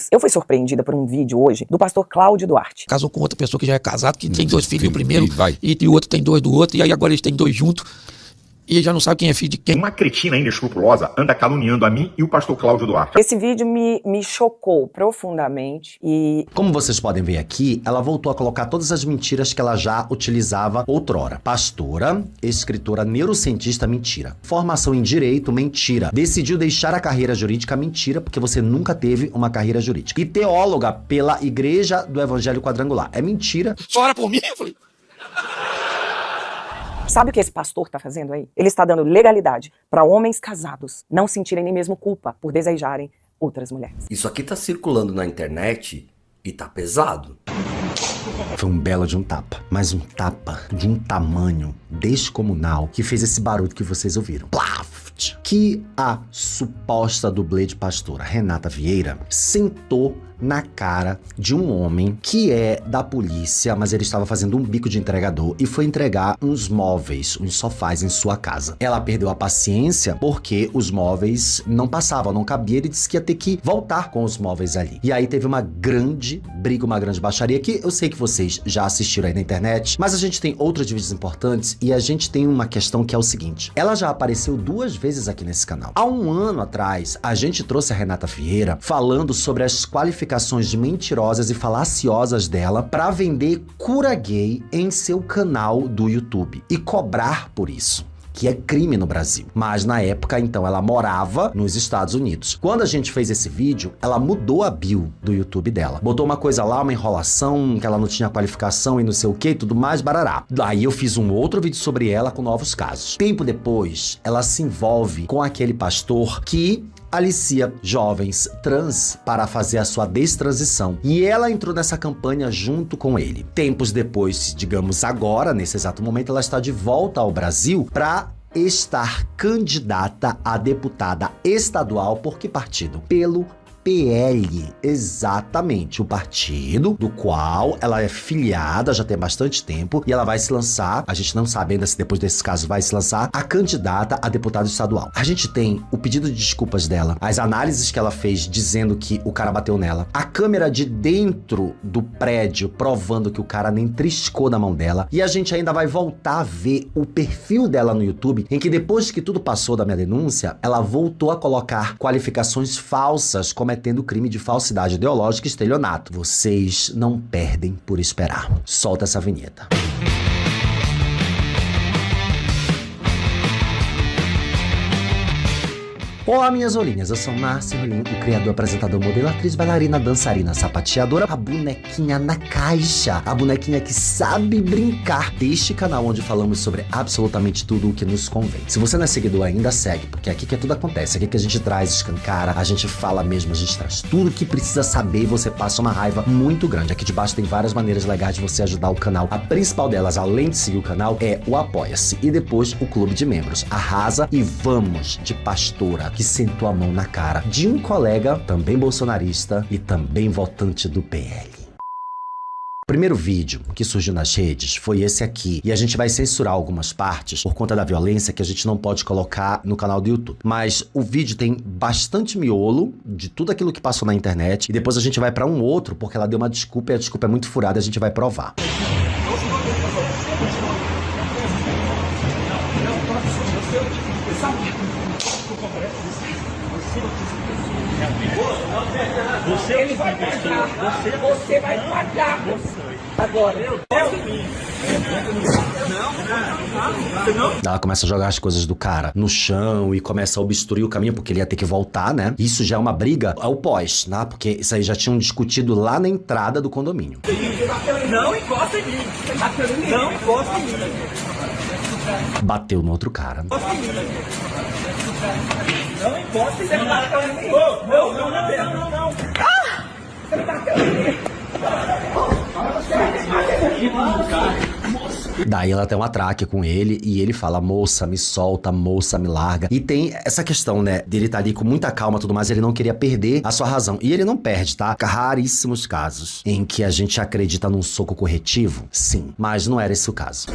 casados. Eu fui surpreendida por um vídeo hoje do pastor Cláudio Duarte. Casou com outra pessoa que já é casado, que tem 2 filhos do primeiro e o outro tem 2 do outro, e aí agora eles têm 2 juntos. E ele já não sabe quem é filho de quem. Uma cretina inescrupulosa anda caluniando a mim e o pastor Cláudio Duarte. Esse vídeo me chocou profundamente e... Como vocês podem ver aqui, ela voltou a colocar todas as mentiras que ela já utilizava outrora. Pastora, escritora, neurocientista, mentira. Formação em direito, mentira. Decidiu deixar a carreira jurídica, mentira, porque você nunca teve uma carreira jurídica. E teóloga pela Igreja do Evangelho Quadrangular. É mentira. Só ora por mim, eu falei... Sabe o que esse pastor está fazendo aí? Ele está dando legalidade para homens casados não sentirem nem mesmo culpa por desejarem outras mulheres. Isso aqui tá circulando na internet e tá pesado. Foi um belo de um tapa, mas um tapa de um tamanho descomunal que fez esse barulho que vocês ouviram. Plaft! Que a suposta dublê de pastora Renata Vieira sentou na cara de um homem que é da polícia, mas ele estava fazendo um bico de entregador e foi entregar uns móveis, uns sofás em sua casa. Ela perdeu a paciência porque os móveis não passavam, não cabia, ele disse que ia ter que voltar com os móveis ali. E aí teve uma grande briga, uma grande baixaria, que eu sei que vocês já assistiram aí na internet, mas a gente tem outros vídeos importantes e a gente tem uma questão que é o seguinte: ela já apareceu 2 vezes aqui nesse canal. Há um ano atrás, a gente trouxe a Renata Vieira falando sobre as qualificações de mentirosas e falaciosas dela para vender cura gay em seu canal do YouTube e cobrar por isso, que é crime no Brasil. Mas na época, então, ela morava nos Estados Unidos. Quando a gente fez esse vídeo, ela mudou a bio do YouTube dela. Botou uma coisa lá, uma enrolação, que ela não tinha qualificação e não sei o que, tudo mais, barará. Daí eu fiz um outro vídeo sobre ela com novos casos. Tempo depois, ela se envolve com aquele pastor que alicia jovens trans para fazer a sua destransição. E ela entrou nessa campanha junto com ele. Tempos depois, digamos agora, nesse exato momento, ela está de volta ao Brasil para estar candidata a deputada estadual por que partido? Pelo PL, exatamente, o partido do qual ela é filiada já tem bastante tempo e ela vai se lançar, a gente não sabe ainda se depois desse caso vai se lançar, a candidata a deputado estadual. A gente tem o pedido de desculpas dela, as análises que ela fez dizendo que o cara bateu nela, a câmera de dentro do prédio provando que o cara nem triscou na mão dela, e a gente ainda vai voltar a ver o perfil dela no YouTube, em que depois que tudo passou da minha denúncia, ela voltou a colocar qualificações falsas, cometendo crime de falsidade ideológica e estelionato. Vocês não perdem por esperar. Solta essa vinheta. Olá, minhas rolinhas, eu sou Márcio Rolim, o criador, apresentador, modelo, atriz, bailarina, dançarina, sapateadora, a bonequinha na caixa, a bonequinha que sabe brincar, deste canal onde falamos sobre absolutamente tudo o que nos convém. Se você não é seguidor ainda, segue, porque é aqui que tudo acontece, é aqui que a gente traz, escancara, a gente fala mesmo, a gente traz tudo que precisa saber e você passa uma raiva muito grande. Aqui debaixo tem várias maneiras legais de você ajudar o canal. A principal delas, além de seguir o canal, é o Apoia-se e depois o Clube de Membros. Arrasa e vamos de pastora, que sentou a mão na cara de um colega, também bolsonarista e também votante do PL. O primeiro vídeo que surgiu nas redes foi esse aqui, e a gente vai censurar algumas partes por conta da violência que a gente não pode colocar no canal do YouTube. Mas o vídeo tem bastante miolo de tudo aquilo que passou na internet, e depois a gente vai pra um outro, porque ela deu uma desculpa e a desculpa é muito furada, a gente vai provar. Ele vai pagar, você vai pagar. Agora, Ela começa a jogar as coisas do cara no chão e começa a obstruir o caminho, porque ele ia ter que voltar, né? Isso já é uma briga ao pós, né? Porque isso aí já tinham discutido lá na entrada do condomínio. não encosta em mim. Não encosta em mim. Bateu no outro cara. Não encosta em mim. Não. Você me bateu em mim. Daí ela tem um atraque com ele e ele fala: moça, me solta, moça, me larga. E tem essa questão, né, dele tá ali com muita calma e tudo mais, ele não queria perder a sua razão. E ele não perde, tá? Raríssimos casos em que a gente acredita num soco corretivo, sim, mas não era esse o caso.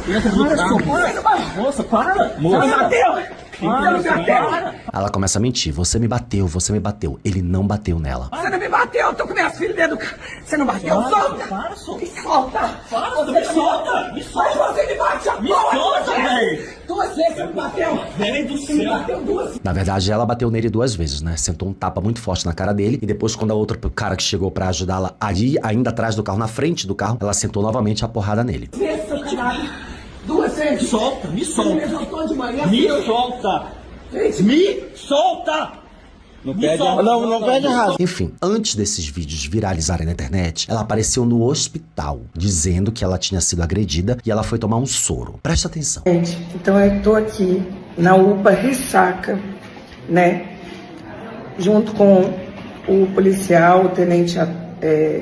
Moça, para! Moça, me bateu! Você me bateu. Ela começa a mentir. Você me bateu, você me bateu. Ele não bateu nela. Você não me bateu, eu tô com minhas filhas dentro do carro. Você não bateu? Solta! Para, solta! Me solta! Para, me solta! Me solta! Mas você me bate agora! Me solta, velho! 2 vezes você me bateu! Velho do céu! Você me bateu 2. Na verdade, ela bateu nele 2 vezes, né? Sentou um tapa muito forte na cara dele. E depois, quando a outra cara que chegou pra ajudá-la ali, ainda atrás do carro, na frente do carro, ela sentou novamente a porrada nele. 2 vezes! Solta! Me solta! Você me levantou de manhã! Me solta! Me solta! Não perde a razão. Enfim, antes desses vídeos viralizarem na internet, ela apareceu no hospital, dizendo que ela tinha sido agredida e ela foi tomar um soro. Presta atenção. Gente, então eu tô aqui na UPA Ressaca, né? Junto com o policial, o tenente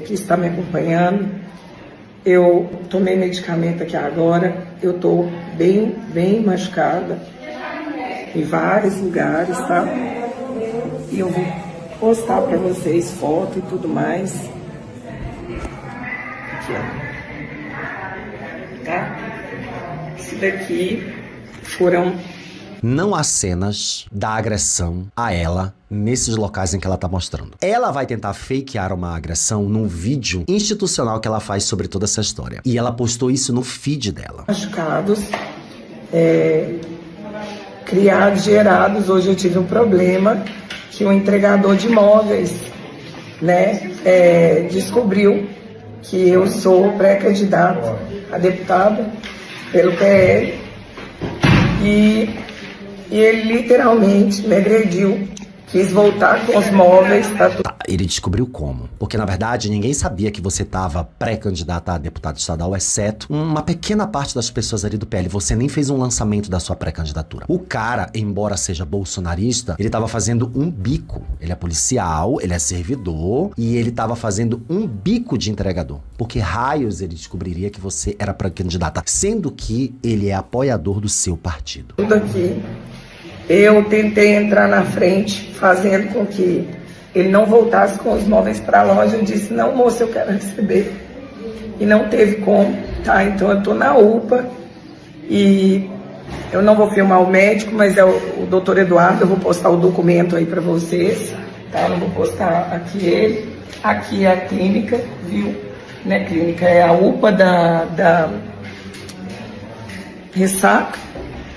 que está me acompanhando. Eu tomei medicamento aqui agora. Eu tô bem machucada em vários lugares, tá? E eu vou postar para vocês foto e tudo mais. Aqui, ó. Tá? Isso daqui foram... Não há cenas da agressão a ela nesses locais em que ela tá mostrando. Ela vai tentar fakear uma agressão num vídeo institucional que ela faz sobre toda essa história. E ela postou isso no feed dela. Machucados, criados, gerados. Hoje eu tive um problema que o entregador de imóveis, né, descobriu que eu sou pré-candidato a deputada pelo PL e ele literalmente me agrediu, quis voltar com os móveis. Tá, ele descobriu como? Porque, na verdade, ninguém sabia que você estava pré-candidata a deputado estadual, exceto uma pequena parte das pessoas ali do PL. Você nem fez um lançamento da sua pré-candidatura. O cara, embora seja bolsonarista, ele estava fazendo um bico. Ele é policial, ele é servidor e ele estava fazendo um bico de entregador. Porque raios ele descobriria que você era pré-candidata, sendo que ele é apoiador do seu partido. Tudo aqui. Eu tentei entrar na frente, fazendo com que ele não voltasse com os móveis para a loja. Eu disse, não, moça, eu quero receber. E não teve como, tá? Então eu tô na UPA e eu não vou filmar o médico, mas é o doutor Eduardo. Eu vou postar o documento aí para vocês, tá? Eu não vou postar aqui ele. Aqui é a clínica, viu? Né, clínica é a UPA da Ressaca.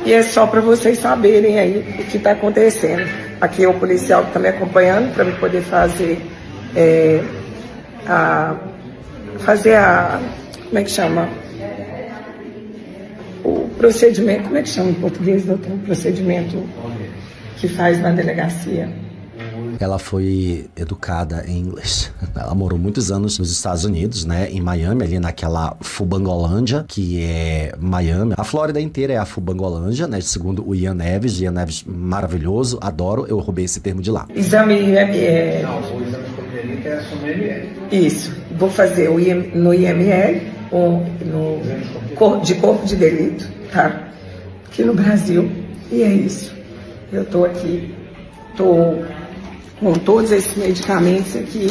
E é só para vocês saberem aí o que está acontecendo. Aqui é o policial que está me acompanhando para me poder fazer como é que chama? O procedimento, como é que chama em português, doutor? O procedimento que faz na delegacia. Ela foi educada em inglês. Ela morou muitos anos nos Estados Unidos, né? Em Miami, ali naquela Fubangolândia, que é Miami. A Flórida inteira é a Fubangolândia, né? Segundo o Ian Neves. Ian Neves, maravilhoso, adoro. Eu roubei esse termo de lá. Exame IML. Não, o exame de é IML. Isso. Vou fazer no IML, de corpo de delito, tá? Aqui no Brasil. E é isso. Eu tô aqui. Com todos esses medicamentos aqui,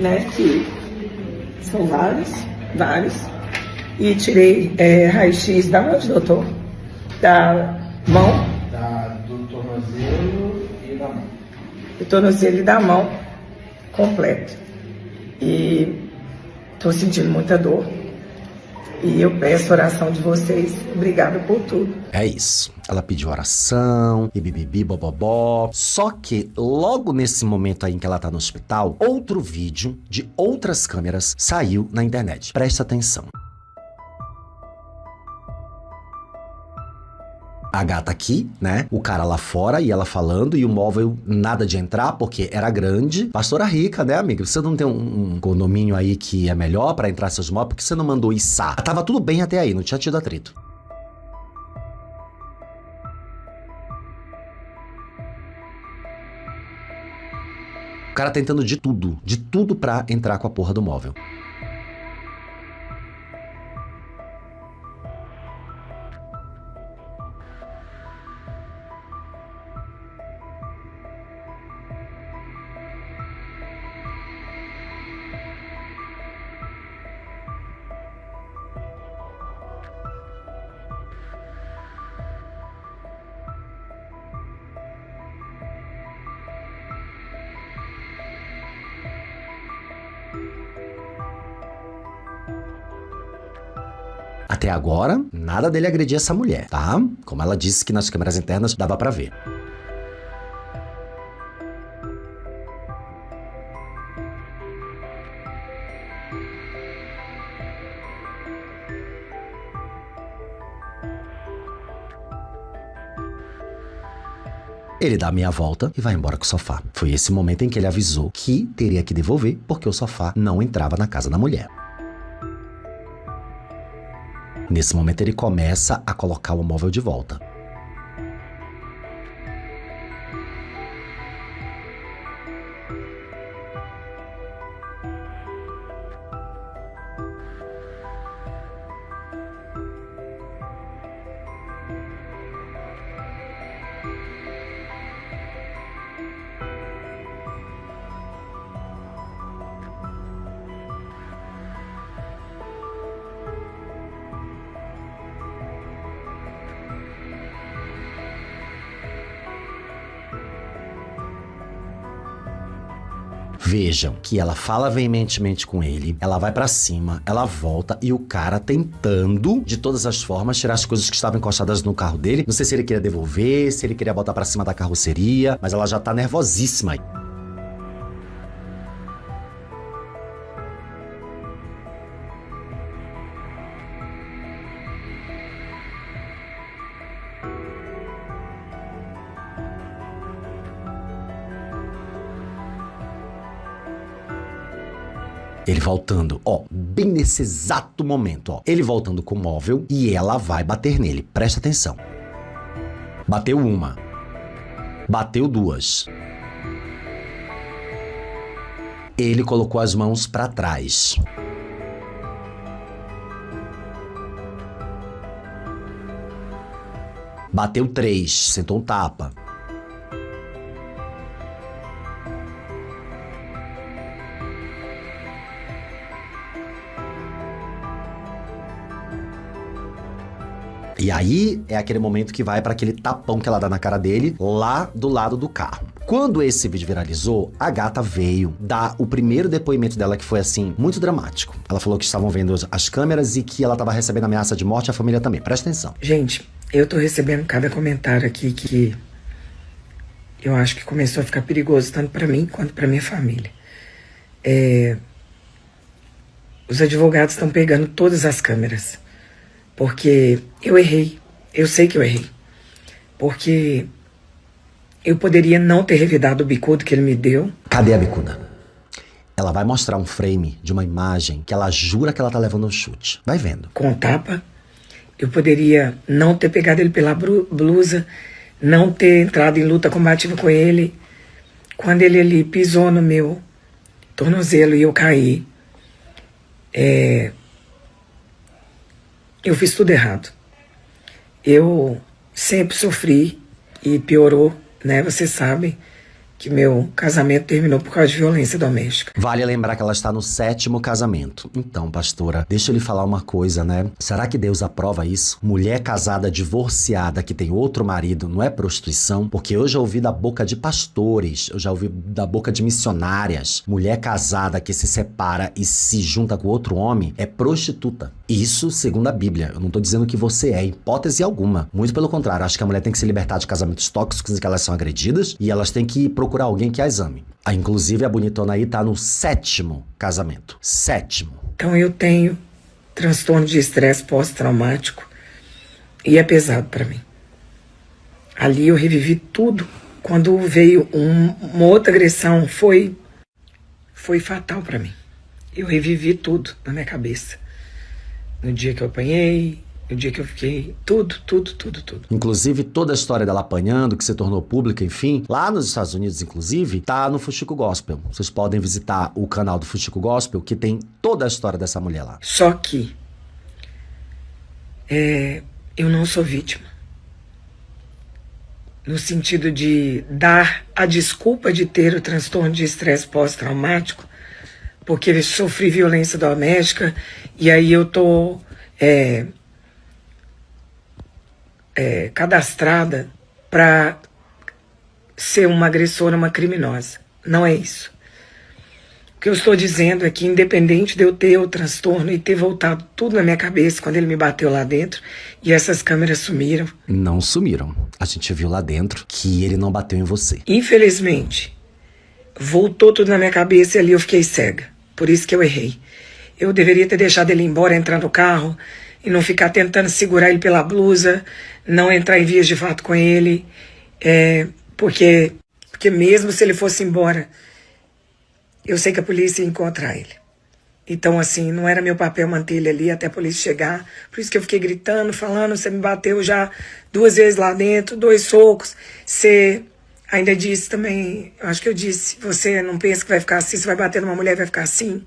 né, que são vários, e tirei raio-x da onde, doutor? Da mão? Do tornozelo e da mão. Do tornozelo e da mão, completo. E tô sentindo muita dor. E eu peço a oração de vocês. Obrigada por tudo. É isso. Ela pediu oração, e bibibi, bobobó. Só que logo nesse momento aí em que ela tá no hospital, outro vídeo de outras câmeras saiu na internet. Presta atenção. A gata aqui, né? O cara lá fora e ela falando, e o móvel nada de entrar porque era grande. Pastora rica, né, amiga? Você não tem um condomínio aí que é melhor pra entrar seus móveis? Por que você não mandou içar? Tava tudo bem até aí, não tinha tido atrito. O cara tentando de tudo pra entrar com a porra do móvel. Até agora, nada dele agredir essa mulher, tá? Como ela disse que nas câmeras internas dava pra ver. Ele dá a meia volta e vai embora com o sofá. Foi esse momento em que ele avisou que teria que devolver porque o sofá não entrava na casa da mulher. Nesse momento ele começa a colocar o móvel de volta. Vejam que ela fala veementemente com ele, ela vai pra cima, ela volta e o cara tentando, de todas as formas, tirar as coisas que estavam encostadas no carro dele. Não sei se ele queria devolver, se ele queria botar pra cima da carroceria, mas ela já tá nervosíssima aí. Ele voltando, ó, bem nesse exato momento, ó. Ele voltando com o móvel e ela vai bater nele. Presta atenção. Bateu uma. Bateu duas. Ele colocou as mãos pra trás. Bateu três, sentou um tapa. E aí é aquele momento que vai para aquele tapão que ela dá na cara dele, lá do lado do carro. Quando esse vídeo viralizou, a gata veio dar o primeiro depoimento dela, que foi assim, muito dramático. Ela falou que estavam vendo as câmeras e que ela estava recebendo ameaça de morte, a família também. Presta atenção. Gente, eu tô recebendo cada comentário aqui que eu acho que começou a ficar perigoso, tanto pra mim quanto pra minha família. Os advogados estão pegando todas as câmeras. Porque eu errei, eu sei que eu errei. Porque eu poderia não ter revidado o bicudo que ele me deu. Cadê a bicuda? Ela vai mostrar um frame de uma imagem que ela jura que ela tá levando um chute. Vai vendo. Com tapa, eu poderia não ter pegado ele pela blusa, não ter entrado em luta combativa com ele. Quando ele ali pisou no meu tornozelo e eu caí, eu fiz tudo errado. Eu sempre sofri e piorou, né? Vocês sabem que meu casamento terminou por causa de violência doméstica. Vale lembrar que ela está no 7º casamento. Então, pastora, deixa eu lhe falar uma coisa, né? Será que Deus aprova isso? Mulher casada, divorciada, que tem outro marido, não é prostituição? Porque eu já ouvi da boca de pastores, eu já ouvi da boca de missionárias. Mulher casada que se separa e se junta com outro homem é prostituta. Isso segundo a Bíblia. Eu não tô dizendo que você é, hipótese alguma. Muito pelo contrário, acho que a mulher tem que se libertar de casamentos tóxicos em que elas são agredidas e elas têm que procurar alguém que as ame. Inclusive, a bonitona aí tá no 7º casamento. 7º. Então eu tenho transtorno de estresse pós-traumático e é pesado pra mim. Ali eu revivi tudo. Quando veio uma outra agressão, foi fatal pra mim. Eu revivi tudo na minha cabeça. No dia que eu apanhei, no dia que eu fiquei, tudo. Inclusive, toda a história dela apanhando, que se tornou pública, enfim, lá nos Estados Unidos, inclusive, tá no Fuxico Gospel. Vocês podem visitar o canal do Fuxico Gospel, que tem toda a história dessa mulher lá. Só que eu não sou vítima. No sentido de dar a desculpa de ter o transtorno de estresse pós-traumático, porque eu sofri violência doméstica e aí eu tô cadastrada para ser uma agressora, uma criminosa. Não é isso. O que eu estou dizendo é que, independente de eu ter o transtorno e ter voltado tudo na minha cabeça quando ele me bateu lá dentro, e essas câmeras sumiram. Não sumiram. A gente viu lá dentro que ele não bateu em você. Infelizmente, voltou tudo na minha cabeça e ali eu fiquei cega. Por isso que eu errei. Eu deveria ter deixado ele ir embora, entrar no carro e não ficar tentando segurar ele pela blusa, não entrar em vias de fato com ele, porque mesmo se ele fosse embora, eu sei que a polícia ia encontrar ele. Então, assim, não era meu papel manter ele ali até a polícia chegar. Por isso que eu fiquei gritando, falando, você me bateu já 2 vezes lá dentro, 2 socos. Você ainda disse também, acho que eu disse, você não pensa que vai ficar assim, você vai bater numa mulher e vai ficar assim.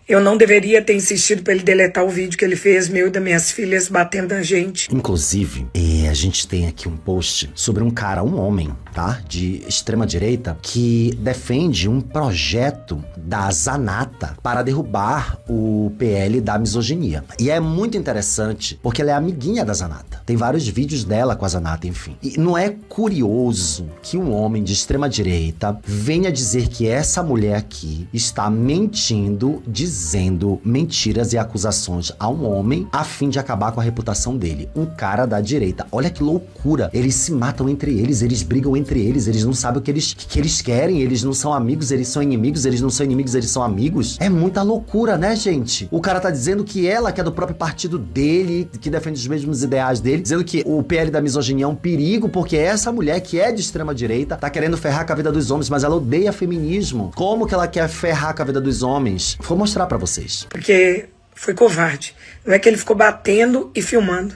Eu não deveria ter insistido para ele deletar o vídeo que ele fez, meu e das minhas filhas, batendo na gente. Inclusive, a gente tem aqui um post sobre um cara, um homem, tá? De extrema direita, que defende um projeto da Zanata para derrubar o PL da misoginia. E é muito interessante, porque ela é amiguinha da Zanata. Tem vários vídeos dela com a Zanata, enfim. E não é curioso que um homem de extrema direita venha dizer que essa mulher aqui está mentindo, dizendo mentiras e acusações a um homem a fim de acabar com a reputação dele. Um cara da direita. Olha que loucura. Eles se matam entre eles brigam entre eles não sabem o que eles querem, eles não são amigos, eles são inimigos, eles não são inimigos, eles são amigos. É muita loucura, né, gente? O cara tá dizendo que ela, que é do próprio partido dele, que defende os mesmos ideais dele, dizendo que o PL da misoginia é um perigo, porque essa mulher que é de extrema direita tá querendo ferrar com a vida dos homens, mas ela odeia feminismo. Como que ela quer ferrar com a vida dos homens? Vou mostrar pra vocês. Porque foi covarde. Não é que ele ficou batendo e filmando.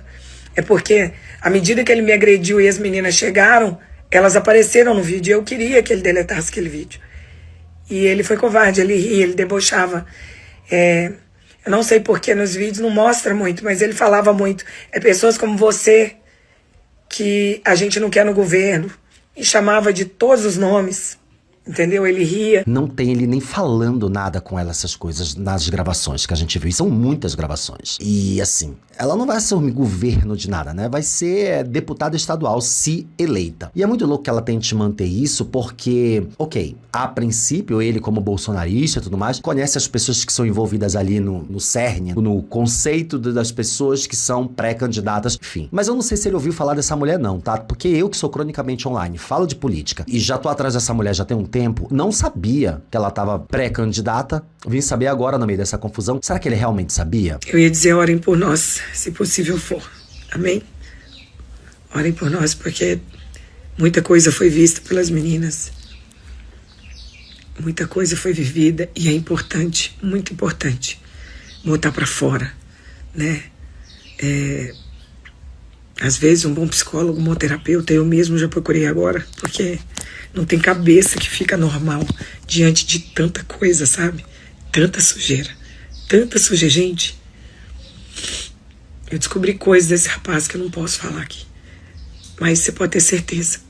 É porque, à medida que ele me agrediu e as meninas chegaram, elas apareceram no vídeo e eu queria que ele deletasse aquele vídeo. E ele foi covarde, ele ria, ele debochava. Eu não sei porque nos vídeos não mostra muito, mas ele falava muito. É pessoas como você que a gente não quer no governo. E chamava de todos os nomes. Entendeu? Ele ria. Não tem ele nem falando nada com ela, essas coisas, nas gravações que a gente viu. E são muitas gravações. E assim, ela não vai assumir governo de nada, né? Vai ser deputada estadual, se eleita. E é muito louco que ela tente manter isso, porque, ok, a princípio, ele como bolsonarista e tudo mais, conhece as pessoas que são envolvidas ali no cerne, no conceito das pessoas que são pré-candidatas, enfim. Mas eu não sei se ele ouviu falar dessa mulher não, tá? Porque eu que sou cronicamente online, falo de política, e já tô atrás dessa mulher já tem um tempo, não sabia que ela tava pré-candidata, vim saber agora no meio dessa confusão. Será que ele realmente sabia? Eu ia dizer, orem por nós, se possível for. Amém? Orem por nós, porque muita coisa foi vista pelas meninas. Muita coisa foi vivida e é importante, muito importante, botar pra fora, né? Às vezes um bom psicólogo, um bom terapeuta, eu mesmo já procurei agora, porque não tem cabeça que fica normal diante de tanta coisa, sabe? Tanta sujeira, gente. Eu descobri coisas desse rapaz que eu não posso falar aqui, mas você pode ter certeza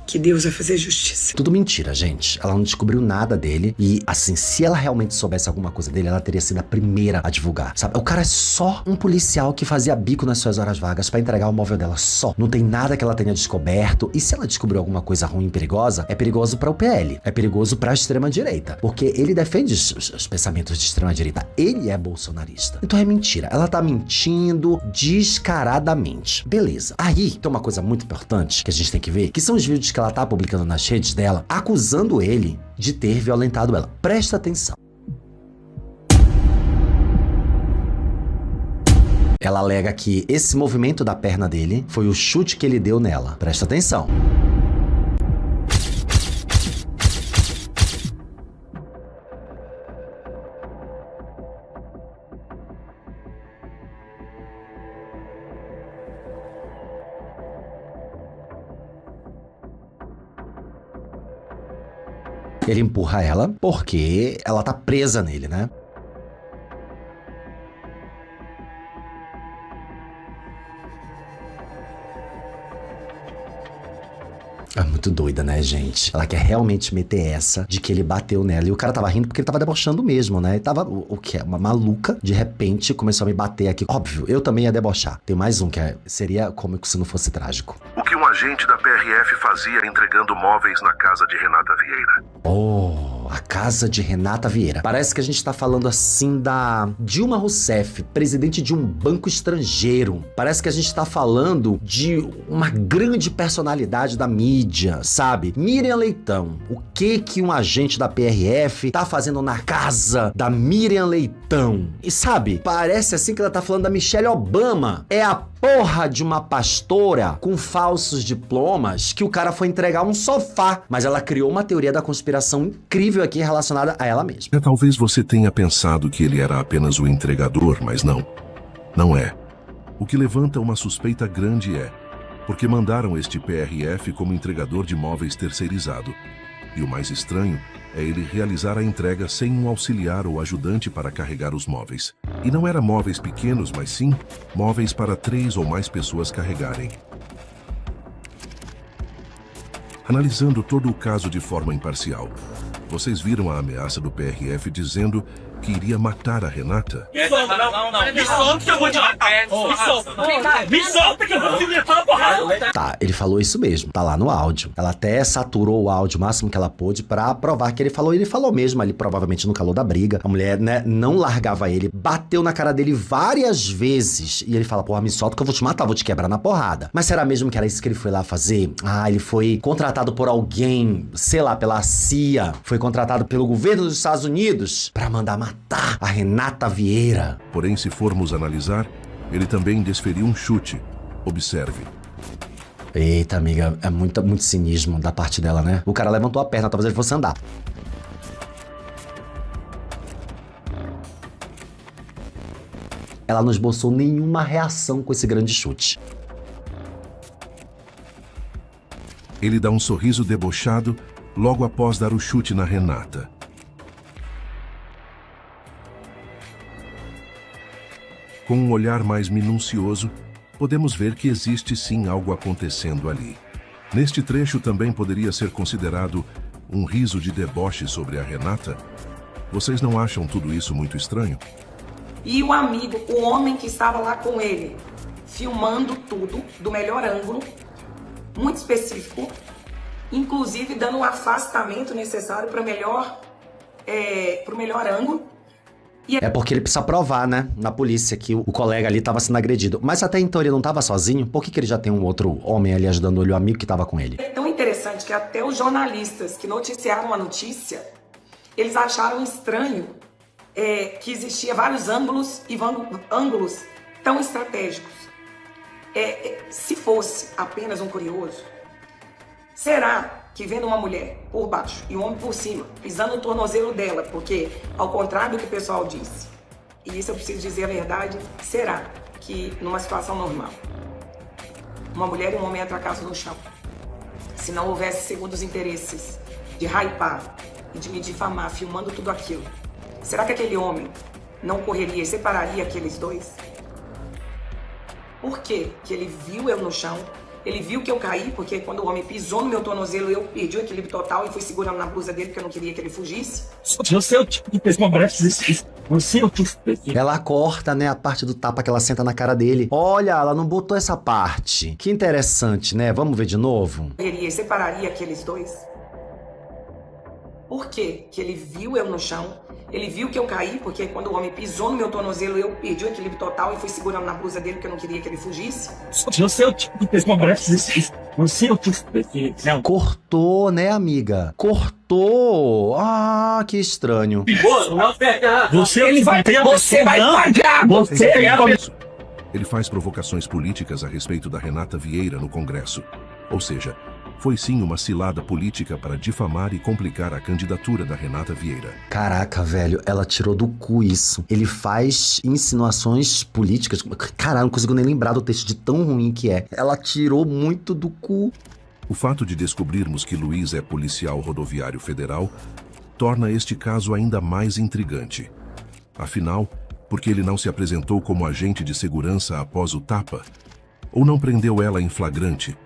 que Deus vai fazer justiça. Tudo mentira, gente. Ela não descobriu nada dele. E, assim, se ela realmente soubesse alguma coisa dele, ela teria sido a primeira a divulgar, sabe? O cara é só um policial que fazia bico nas suas horas vagas pra entregar o móvel dela só. Não tem nada que ela tenha descoberto. E se ela descobriu alguma coisa ruim e perigosa, é perigoso pra o PL. É perigoso pra extrema-direita. Porque ele defende os pensamentos de extrema-direita. Ele é bolsonarista. Então é mentira. Ela tá mentindo descaradamente. Beleza. Aí, tem uma coisa muito importante que a gente tem que ver, que são os vídeos que ela tá publicando nas redes dela, acusando ele de ter violentado ela. Presta atenção. Ela alega que esse movimento da perna dele foi o chute que ele deu nela. Presta atenção. Ele empurra ela porque ela tá presa nele, né? É muito doida, né, gente? Ela quer realmente meter essa de que ele bateu nela. E o cara tava rindo porque ele tava debochando mesmo, né? Ele tava, o que é? Uma maluca, de repente, começou a me bater aqui. Óbvio, eu também ia debochar. Tem mais um que seria cômico se não fosse trágico. O que agente da PRF fazia entregando móveis na casa de Renata Vieira? Oh, a casa de Renata Vieira. Parece que a gente tá falando assim da Dilma Rousseff, presidente de um banco estrangeiro. Parece que a gente tá falando de uma grande personalidade da mídia, sabe? Miriam Leitão. O que um agente da PRF tá fazendo na casa da Miriam Leitão? E sabe, parece assim que ela tá falando da Michelle Obama. É a porra de uma pastora com falsos diplomas que o cara foi entregar um sofá, mas ela criou uma teoria da conspiração incrível aqui relacionada a ela mesma. Talvez você tenha pensado que ele era apenas o entregador, mas não. Não é. O que levanta uma suspeita grande é porque mandaram este PRF como entregador de móveis terceirizado. E o mais estranho é ele realizar a entrega sem um auxiliar ou ajudante para carregar os móveis. E não eram móveis pequenos, mas sim móveis para 3 ou mais pessoas carregarem. Analisando todo o caso de forma imparcial, vocês viram a ameaça do PRF dizendo que iria matar a Renata? Não. Me solta que eu vou te matar. Me solta que eu vou te meter na porrada. Tá, ele falou isso mesmo, tá lá no áudio. Ela até saturou o áudio o máximo que ela pôde pra provar que ele falou. Ele falou mesmo ali, provavelmente no calor da briga. A mulher, né, não largava ele, bateu na cara dele várias vezes. E ele fala, porra, me solta que eu vou te matar, vou te quebrar na porrada. Mas será mesmo que era isso que ele foi lá fazer? Ah, ele foi contratado por alguém, sei lá, pela CIA. Foi contratado pelo governo dos Estados Unidos pra mandar matar a Renata Vieira. Porém, se formos analisar, ele também desferiu um chute. Observe. Eita, amiga, é muito cinismo da parte dela, né? O cara levantou a perna, talvez ele fosse andar. Ela não esboçou nenhuma reação com esse grande chute. Ele dá um sorriso debochado logo após dar o chute na Renata. Com um olhar mais minucioso, podemos ver que existe sim algo acontecendo ali. Neste trecho também poderia ser considerado um riso de deboche sobre a Renata? Vocês não acham tudo isso muito estranho? E o amigo, o homem que estava lá com ele, filmando tudo do melhor ângulo, muito específico, inclusive dando o afastamento necessário para o melhor ângulo. É porque ele precisa provar, né, na polícia que o colega ali estava sendo agredido. Mas até então ele não estava sozinho? Por que ele já tem um outro homem ali ajudando ele, o amigo que estava com ele? É tão interessante que até os jornalistas que noticiaram a notícia, eles acharam estranho que existia vários ângulos e ângulos tão estratégicos. Se fosse apenas um curioso, será que vendo uma mulher por baixo e um homem por cima, pisando no tornozelo dela, porque, ao contrário do que o pessoal disse, e isso eu preciso dizer a verdade, será que numa situação normal, uma mulher e um homem atracados no chão, se não houvesse segundos interesses de hypar e de me difamar, filmando tudo aquilo, será que aquele homem não correria e separaria aqueles dois? Por quê? Que ele viu eu no chão, ele viu que eu caí, porque quando o homem pisou no meu tornozelo, eu perdi o equilíbrio total e fui segurando na blusa dele, porque eu não queria que ele fugisse. Você é o tipo de pessoa que você é o tipo de pessoa. Ela corta, né, a parte do tapa que ela senta na cara dele. Olha, ela não botou essa parte. Que interessante, né? Vamos ver de novo? Correria e separaria aqueles dois. Por quê? Que ele viu eu no chão, ele viu que eu caí, porque quando o homem pisou no meu tornozelo, eu perdi o equilíbrio total e fui segurando na blusa dele, porque eu não queria que ele fugisse. Você é o tipo de pessoa você é o tipo de pessoa. Cortou, né, amiga? Cortou. Ah, que estranho. Você vai pagar! Ele faz provocações políticas a respeito da Renata Vieira no Congresso. Ou seja, foi sim uma cilada política para difamar e complicar a candidatura da Renata Vieira. Caraca, velho, ela tirou do cu isso. Ele faz insinuações políticas. Caralho, não consigo nem lembrar do texto de tão ruim que é. Ela tirou muito do cu. O fato de descobrirmos que Luiz é policial rodoviário federal torna este caso ainda mais intrigante. Afinal, porque ele não se apresentou como agente de segurança após o tapa? Ou não prendeu ela em flagrante?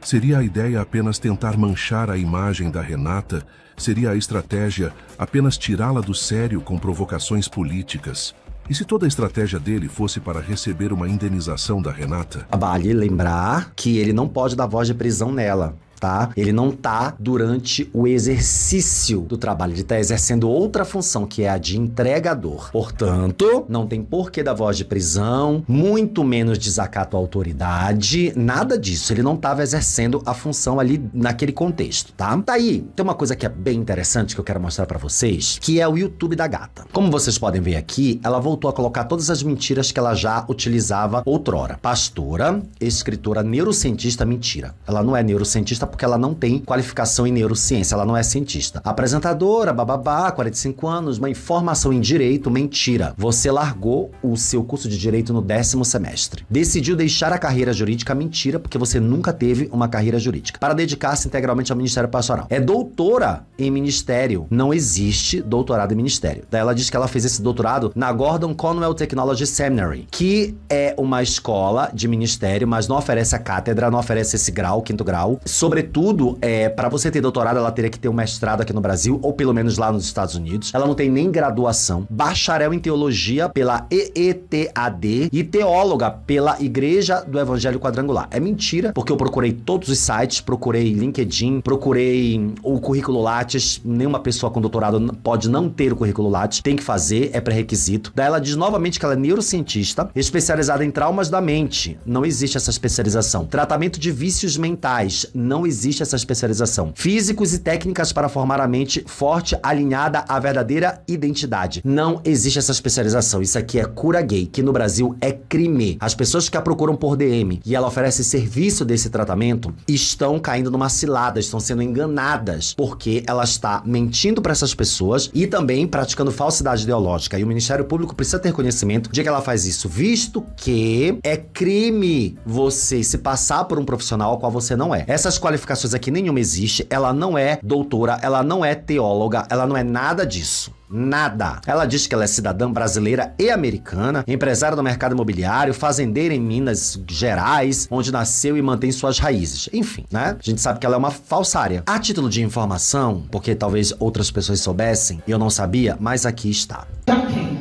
Seria a ideia apenas tentar manchar a imagem da Renata? Seria a estratégia apenas tirá-la do sério com provocações políticas? E se toda a estratégia dele fosse para receber uma indenização da Renata? Vale lembrar que ele não pode dar voz de prisão nela. tá? Ele não tá durante o exercício do trabalho, ele tá exercendo outra função, que é a de entregador. Portanto, não tem porquê da voz de prisão, muito menos desacato à autoridade, nada disso. Ele não tava exercendo a função ali naquele contexto, tá? Daí, tem uma coisa que é bem interessante que eu quero mostrar pra vocês, que é o YouTube da gata. Como vocês podem ver aqui, ela voltou a colocar todas as mentiras que ela já utilizava outrora. Pastora, escritora, neurocientista, mentira. Ela não é neurocientista porque ela não tem qualificação em neurociência, ela não é cientista. Apresentadora, bababá, 45 anos, uma formação em direito, mentira. Você largou o seu curso de direito no 10º semestre. Decidiu deixar a carreira jurídica, mentira, porque você nunca teve uma carreira jurídica, para dedicar-se integralmente ao ministério pastoral. É doutora em ministério, não existe doutorado em ministério. Daí ela diz que ela fez esse doutorado na Gordon Conwell Technology Seminary, que é uma escola de ministério, mas não oferece a cátedra, não oferece esse grau, 5º grau. Sobretudo, para você ter doutorado, ela teria que ter um mestrado aqui no Brasil, ou pelo menos lá nos Estados Unidos. Ela não tem nem graduação. Bacharel em teologia pela EETAD e teóloga pela Igreja do Evangelho Quadrangular. É mentira, porque eu procurei todos os sites, procurei LinkedIn, procurei o currículo Lattes. Nenhuma pessoa com doutorado pode não ter o currículo Lattes, tem que fazer, é pré-requisito. Daí ela diz novamente que ela é neurocientista, especializada em traumas da mente. Não existe essa especialização. Tratamento de vícios mentais. Não existe essa especialização. Físicos e técnicas para formar a mente forte, alinhada à verdadeira identidade. Não existe essa especialização. Isso aqui é cura gay, que no Brasil é crime. As pessoas que a procuram por DM e ela oferece serviço desse tratamento estão caindo numa cilada, estão sendo enganadas, porque ela está mentindo para essas pessoas e também praticando falsidade ideológica. E o Ministério Público precisa ter conhecimento de que ela faz isso, visto que é crime você se passar por um profissional ao qual você não é. Essas qualificações aqui nenhuma existe, ela não é doutora, ela não é teóloga, ela não é nada disso. Nada. Ela diz que ela é cidadã brasileira e americana, empresária do mercado imobiliário, fazendeira em Minas Gerais, onde nasceu e mantém suas raízes. Enfim, né? A gente sabe que ela é uma falsária. A título de informação, porque talvez outras pessoas soubessem e eu não sabia, mas aqui está. Alguém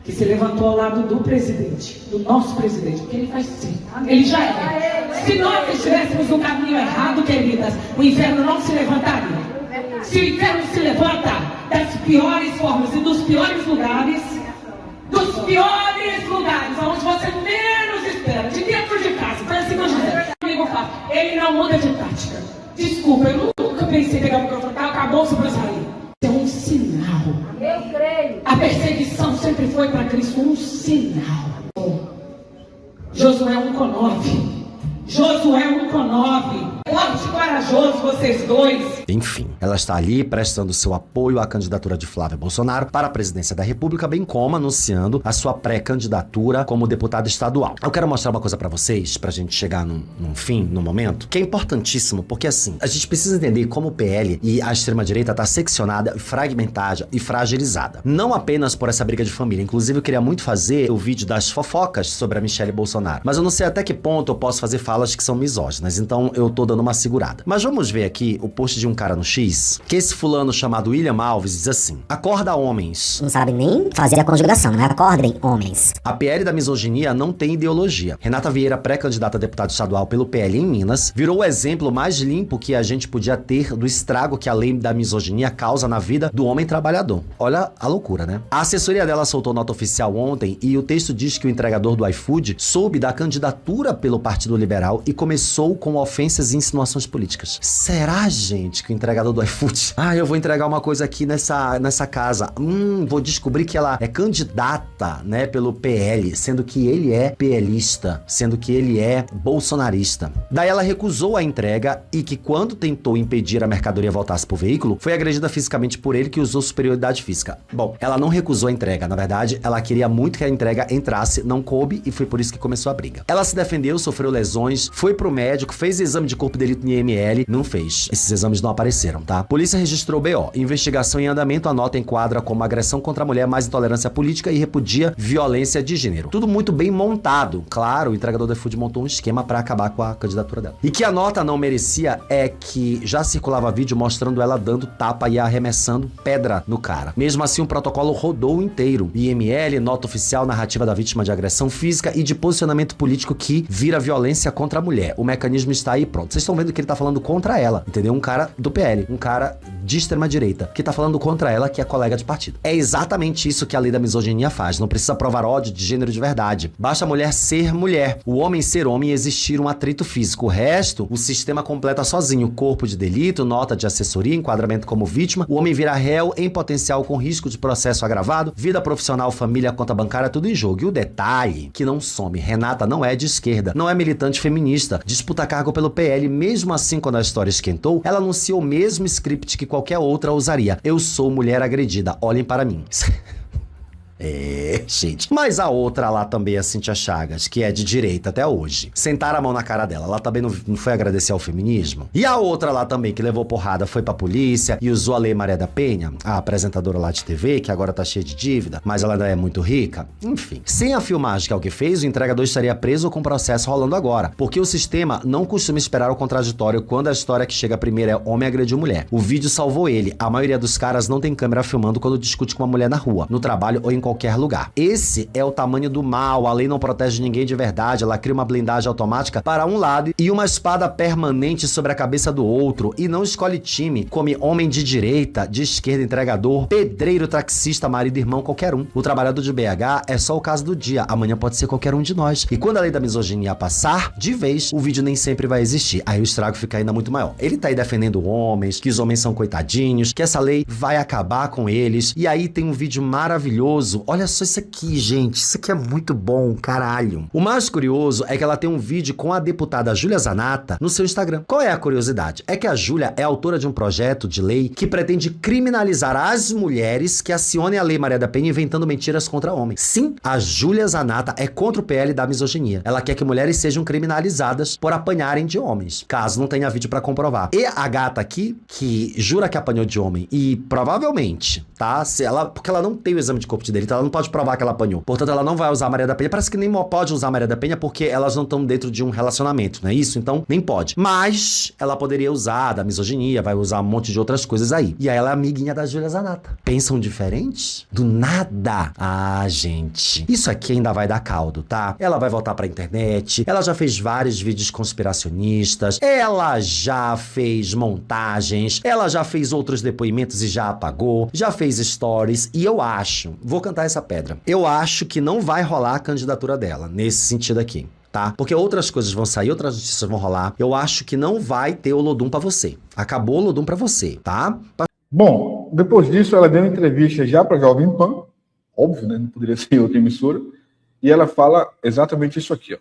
que se levantou ao lado do presidente, do nosso presidente, porque ele faz sim. Ele já é. Se nós estivéssemos no caminho errado, queridas, o inferno não se levantaria. Se o inferno se levanta das piores formas e dos piores lugares, onde você menos espera, de dentro de casa, para cima de Deus. Amigo fala, ele não muda de tática. Desculpa, eu nunca pensei em pegar o microfone, acabou-se para sair. É um sinal. Eu creio. A perseguição sempre foi para Cristo um sinal. Josué 1:9. Josué 1:9. Forte e corajoso, vocês dois. Enfim, ela está ali prestando seu apoio à candidatura de Flávio Bolsonaro para a presidência da República, bem como anunciando a sua pré-candidatura como deputada estadual. Eu quero mostrar uma coisa pra vocês, pra gente chegar num momento, que é importantíssimo, porque assim, a gente precisa entender como o PL e a extrema-direita tá seccionada, fragmentada e fragilizada. Não apenas por essa briga de família. Inclusive, eu queria muito fazer o vídeo das fofocas sobre a Michelle Bolsonaro, mas eu não sei até que ponto eu posso fazer falas que são misóginas, então eu tô dando uma segurada. Mas vamos ver aqui o post de um cara no X, que esse fulano chamado William Alves diz assim: acorda homens. Não sabem nem fazer a conjugação, não é? Acordem homens. A PL da misoginia não tem ideologia. Renata Vieira, pré-candidata a deputada estadual pelo PL em Minas, virou o exemplo mais limpo que a gente podia ter do estrago que a lei da misoginia causa na vida do homem trabalhador. Olha a loucura, né? A assessoria dela soltou nota oficial ontem e o texto diz que o entregador do iFood soube da candidatura pelo Partido Liberal e começou com ofensas e insinuações políticas. Será, gente, que o entregador do iFood... eu vou entregar uma coisa aqui nessa casa. Vou descobrir que ela é candidata, né, pelo PL, sendo que ele é PLista, sendo que ele é bolsonarista. Daí ela recusou a entrega e que quando tentou impedir a mercadoria voltasse pro veículo, foi agredida fisicamente por ele, que usou superioridade física. Bom, ela não recusou a entrega. Na verdade, ela queria muito que a entrega entrasse, não coube e foi por isso que começou a briga. Ela se defendeu, sofreu lesões, foi pro médico, fez exame de corpo de delito no IML, não fez. Esses exames não apareceram, tá? Polícia registrou BO. Investigação em andamento, a nota enquadra como agressão contra a mulher mais intolerância política e repudia violência de gênero. Tudo muito bem montado. Claro, o entregador do iFood montou um esquema pra acabar com a candidatura dela. E que a nota não merecia é que já circulava vídeo mostrando ela dando tapa e arremessando pedra no cara. Mesmo assim, o protocolo rodou inteiro. IML, nota oficial, narrativa da vítima de agressão física e de posicionamento político que vira violência contra a mulher. O mecanismo está aí pronto. Vocês estão vendo que ele tá falando contra ela, entendeu? Um cara do PL, um cara de extrema direita, que tá falando contra ela, que é colega de partido. É exatamente isso que a lei da misoginia faz. Não precisa provar ódio de gênero de verdade. Basta a mulher ser mulher, o homem ser homem e existir um atrito físico. O resto, o sistema completa sozinho. Corpo de delito, nota de assessoria, enquadramento como vítima, o homem vira réu em potencial com risco de processo agravado, vida profissional, família, conta bancária, tudo em jogo. E o detalhe, que não some, Renata não é de esquerda, não é militante feminista, disputa cargo pelo PL, mesmo assim quando a história esquentou, ela anunciou o mesmo script que qualquer outra usaria. Eu sou mulher agredida, olhem para mim. É, gente. Mas a outra lá também é a Cíntia Chagas, que é de direita até hoje. Sentaram a mão na cara dela. Ela também não foi agradecer ao feminismo. E a outra lá também, que levou porrada, foi pra polícia e usou a Lei Maria da Penha, a apresentadora lá de TV, que agora tá cheia de dívida, mas ela ainda é muito rica. Enfim. Sem a filmagem que é o que fez, o entregador estaria preso com o processo rolando agora. Porque o sistema não costuma esperar o contraditório quando a história que chega primeiro é homem agrediu mulher. O vídeo salvou ele. A maioria dos caras não tem câmera filmando quando discute com uma mulher na rua, no trabalho ou em qualquer lugar. Esse é o tamanho do mal. A lei não protege ninguém de verdade. Ela cria uma blindagem automática para um lado e uma espada permanente sobre a cabeça do outro. E não escolhe time. Come homem de direita, de esquerda, entregador, pedreiro, taxista, marido, irmão, qualquer um. O trabalhador de BH é só o caso do dia. Amanhã pode ser qualquer um de nós. E quando a lei da misoginia passar, de vez, o vídeo nem sempre vai existir. Aí o estrago fica ainda muito maior. Ele tá aí defendendo homens, que os homens são coitadinhos, que essa lei vai acabar com eles. E aí tem um vídeo maravilhoso. Olha só isso aqui, gente. Isso aqui é muito bom, caralho. O mais curioso é que ela tem um vídeo com a deputada Júlia Zanata no seu Instagram. Qual é a curiosidade? É que a Júlia é autora de um projeto de lei que pretende criminalizar as mulheres que acionem a Lei Maria da Penha inventando mentiras contra homens. Sim, a Júlia Zanata é contra o PL da misoginia. Ela quer que mulheres sejam criminalizadas por apanharem de homens, caso não tenha vídeo pra comprovar. E a gata aqui, que jura que apanhou de homem e provavelmente, tá? Porque ela não tem o exame de corpo de delito, ela não pode provar que ela apanhou. Portanto, ela não vai usar a Maria da Penha. Parece que nem pode usar a Maria da Penha porque elas não estão dentro de um relacionamento, não é isso? Então, nem pode. Mas ela poderia usar da misoginia, vai usar um monte de outras coisas aí. E aí ela é amiguinha da Júlia Zanata. Pensam diferente? Do nada. Ah, gente. Isso aqui ainda vai dar caldo, tá? Ela vai voltar pra internet. Ela já fez vários vídeos conspiracionistas. Ela já fez montagens. Ela já fez outros depoimentos e já apagou. Já fez stories. E eu acho, vou cantar essa pedra, eu acho que não vai rolar a candidatura dela, nesse sentido aqui, tá? Porque outras coisas vão sair, outras notícias vão rolar. Eu acho que não vai ter o Olodum pra você. Acabou o Olodum pra você, tá? Bom, depois disso ela deu uma entrevista já pra Jovem Pan, óbvio, né? Não poderia ser outra emissora, e ela fala exatamente isso aqui, ó.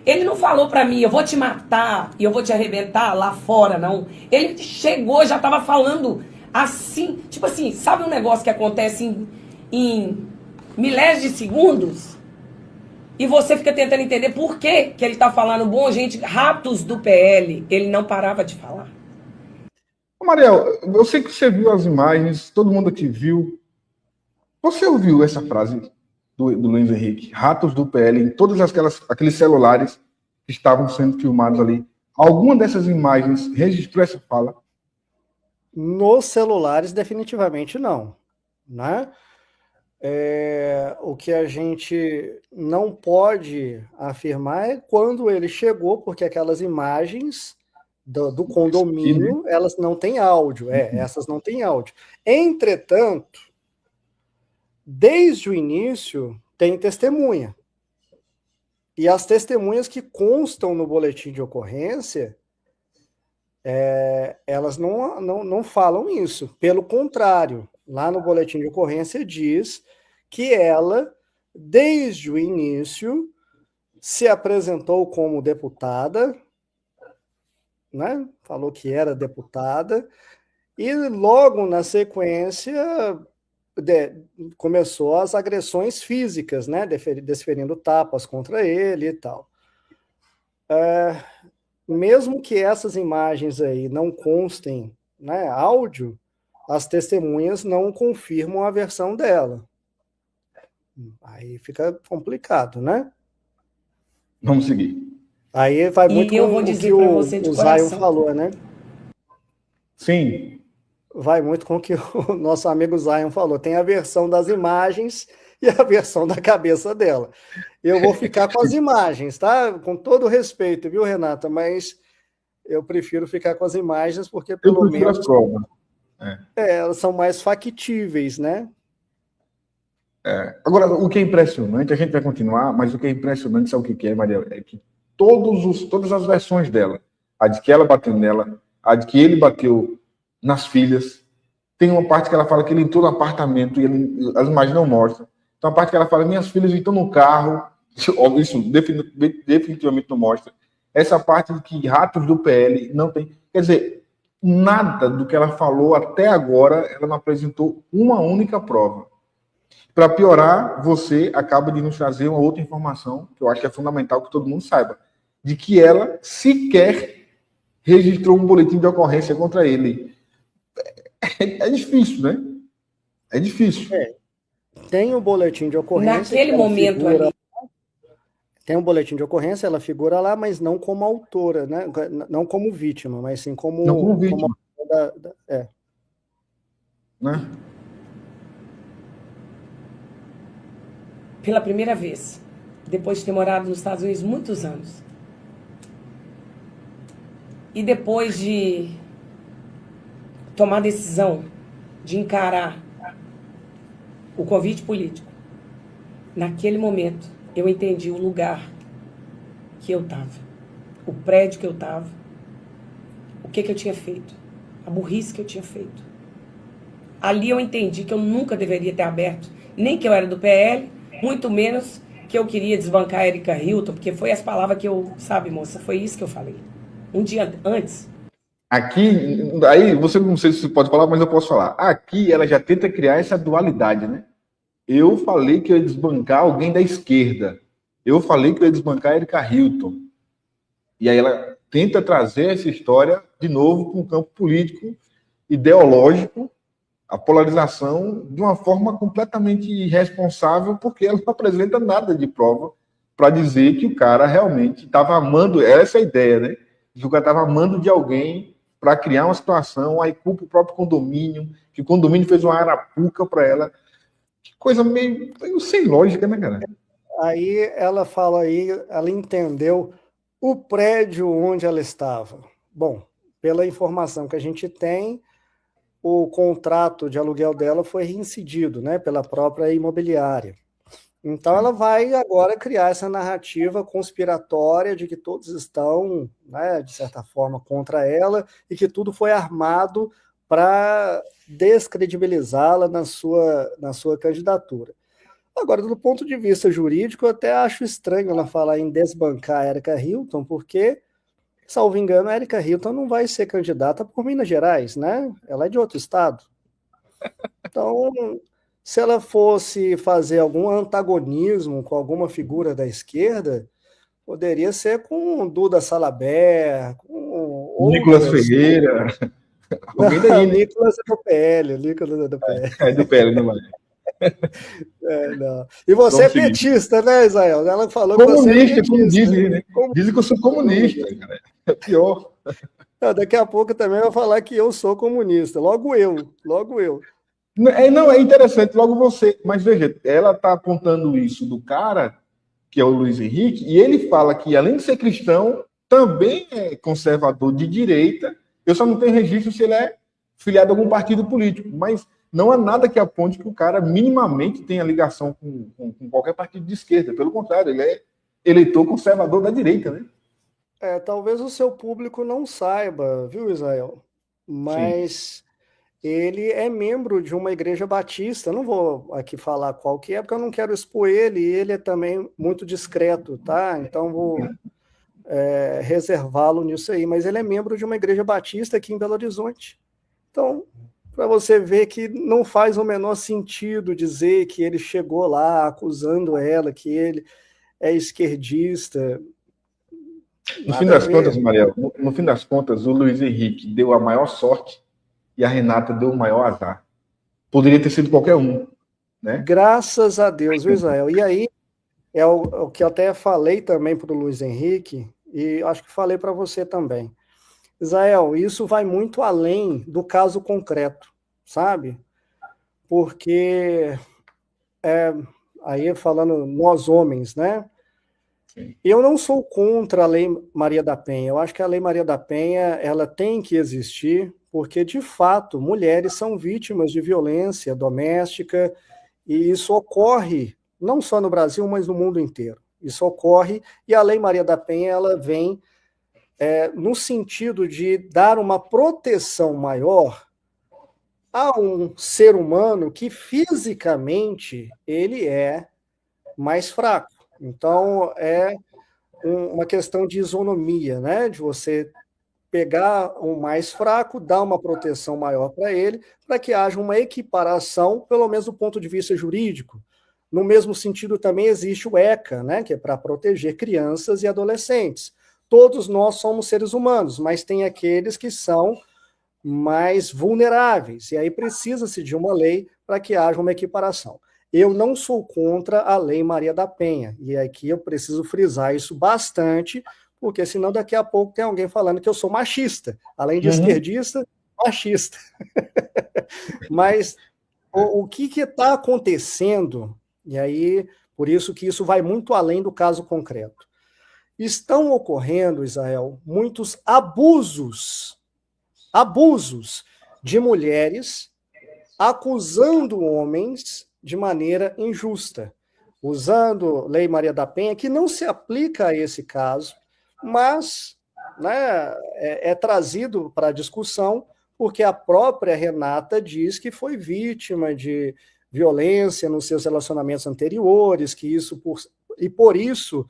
Ele não falou pra mim, eu vou te matar e eu vou te arrebentar lá fora, não. Ele chegou, já tava falando assim, tipo assim, sabe um negócio que acontece em milésimos de segundos? E você fica tentando entender por que ele tá falando, bom, gente, ratos do PL, ele não parava de falar. Mariel, eu sei que você viu as imagens, todo mundo aqui viu. Você ouviu essa frase do Luiz Henrique? Ratos do PL, em todos aqueles celulares que estavam sendo filmados ali. Alguma dessas imagens registrou essa fala? Nos celulares, definitivamente não, né? O que a gente não pode afirmar é quando ele chegou, porque aquelas imagens do condomínio, elas não têm áudio, essas não têm áudio. Entretanto, desde o início, tem testemunha. E as testemunhas que constam no boletim de ocorrência, elas não falam isso. Pelo contrário, lá no boletim de ocorrência diz que ela, desde o início, se apresentou como deputada, né? Falou que era deputada, e logo na sequência começou as agressões físicas, né? Desferindo tapas contra ele e tal. mesmo que essas imagens aí não constem, né, áudio, as testemunhas não confirmam a versão dela. Aí fica complicado, né? Vamos seguir. Aí vai muito eu com vou o dizer que pra o você de Zion coração. falou, né? Sim. Vai muito com o que o nosso amigo Zion falou. Tem a versão das imagens e a versão da cabeça dela. Eu vou ficar com as imagens, tá? Com todo respeito, viu, Renata? Mas eu prefiro ficar com as imagens porque, pelo menos, as provas. elas são mais factíveis, né? Agora, o que é impressionante, a gente vai continuar, mas o que é impressionante, sabe o que é, Maria? É que todas as versões dela, a de que ela bateu nela, a de que ele bateu nas filhas, tem uma parte que ela fala que ele entrou no apartamento e as imagens não mostram. Tem uma parte que ela fala, minhas filhas estão no carro, isso definitivamente não mostra. Essa parte de que ratos do PL não tem. Quer dizer, nada do que ela falou até agora, ela não apresentou uma única prova. Para piorar, você acaba de nos trazer uma outra informação, que eu acho que é fundamental que todo mundo saiba, de que ela sequer registrou um boletim de ocorrência contra ele. É difícil, né? É difícil. Tem o boletim de ocorrência. Naquele momento ali. Tem um boletim de ocorrência, ela figura lá, mas não como autora, né? Não como vítima, mas sim como... Não como vítima. Né? Pela primeira vez, depois de ter morado nos Estados Unidos muitos anos, e depois de tomar a decisão de encarar o convite político, naquele momento eu entendi o lugar que eu estava, o prédio que eu estava, o que eu tinha feito, a burrice que eu tinha feito. Ali eu entendi que eu nunca deveria ter aberto, nem que eu era do PL, muito menos que eu queria desbancar a Erika Hilton, porque foi as palavras que eu, sabe, moça, foi isso que eu falei. Um dia antes. Aqui, aí, você não sei se você pode falar, mas eu posso falar. Aqui ela já tenta criar essa dualidade, né? Eu falei que eu ia desbancar alguém da esquerda. Eu falei que eu ia desbancar a Erika Hilton. E aí ela tenta trazer essa história de novo para um campo político, ideológico, a polarização de uma forma completamente irresponsável, porque ela não apresenta nada de prova para dizer que o cara realmente estava amando, essa é a ideia, né? Que o cara estava amando de alguém para criar uma situação, aí culpa o próprio condomínio, que o condomínio fez uma arapuca para ela. Que coisa meio sem lógica, né, cara? Aí ela fala aí, ela entendeu o prédio onde ela estava. Bom, pela informação que a gente tem, o contrato de aluguel dela foi reincidido, né, pela própria imobiliária. Então ela vai agora criar essa narrativa conspiratória de que todos estão, né, de certa forma, contra ela e que tudo foi armado para descredibilizá-la na sua candidatura. Agora, do ponto de vista jurídico, eu até acho estranho ela falar em desbancar a Erika Hilton, porque, salvo engano, a Erika Hilton não vai ser candidata por Minas Gerais, né? Ela é de outro estado. Então, se ela fosse fazer algum antagonismo com alguma figura da esquerda, poderia ser com Duda Salabert, com Nicolas Ferreira. Alguém daí, né? Nicolas é do PL, Nicolas é do PL. É do PL, não vai. Não. E você é petista, né, Israel? Ela falou comunista, que você é petista. Como dizem, né? Dizem que eu sou comunista, cara. É pior. Daqui a pouco também vai falar que eu sou comunista. Logo eu. Não, é interessante, logo você. Mas veja, ela está apontando isso do cara, que é o Luiz Henrique, e ele fala que, além de ser cristão, também é conservador de direita. Eu só não tenho registro se ele é filiado a algum partido político, mas não há nada que aponte que o cara minimamente tenha ligação com qualquer partido de esquerda. Pelo contrário, ele é eleitor conservador da direita, né? Talvez o seu público não saiba, viu, Israel? Mas ele é membro de uma igreja batista. Não vou aqui falar qual que é, porque eu não quero expor ele, e ele é também muito discreto, tá? Então vou reservá-lo nisso aí. Mas ele é membro de uma igreja batista aqui em Belo Horizonte. Então, para você ver que não faz o menor sentido dizer que ele chegou lá acusando ela, que ele é esquerdista. No fim das contas, Mariel, no fim das contas, o Luiz Henrique deu a maior sorte e a Renata deu o maior azar. Poderia ter sido qualquer um, né? Graças a Deus, viu, Israel? E aí, é o que eu até falei também para o Luiz Henrique, e acho que falei para você também. Israel, isso vai muito além do caso concreto, sabe? Porque, aí falando nós homens, né? Eu não sou contra a Lei Maria da Penha. Eu acho que a Lei Maria da Penha ela tem que existir, porque, de fato, mulheres são vítimas de violência doméstica, e isso ocorre não só no Brasil, mas no mundo inteiro. Isso ocorre, e a Lei Maria da Penha ela vem no sentido de dar uma proteção maior a um ser humano que fisicamente ele é mais fraco. Então, é uma questão de isonomia, né? De você pegar o mais fraco, dar uma proteção maior para ele, para que haja uma equiparação, pelo menos do ponto de vista jurídico. No mesmo sentido, também existe o ECA, né? Que é para proteger crianças e adolescentes. Todos nós somos seres humanos, mas tem aqueles que são mais vulneráveis, e aí precisa-se de uma lei para que haja uma equiparação. Eu não sou contra a Lei Maria da Penha, e aqui eu preciso frisar isso bastante, porque senão daqui a pouco tem alguém falando que eu sou machista, além de esquerdista, machista. Mas o que está acontecendo, e aí, por isso que isso vai muito além do caso concreto. Estão ocorrendo, Israel, muitos abusos de mulheres acusando homens de maneira injusta, usando Lei Maria da Penha, que não se aplica a esse caso, mas né, é trazido para a discussão porque a própria Renata diz que foi vítima de violência nos seus relacionamentos anteriores, que isso por isso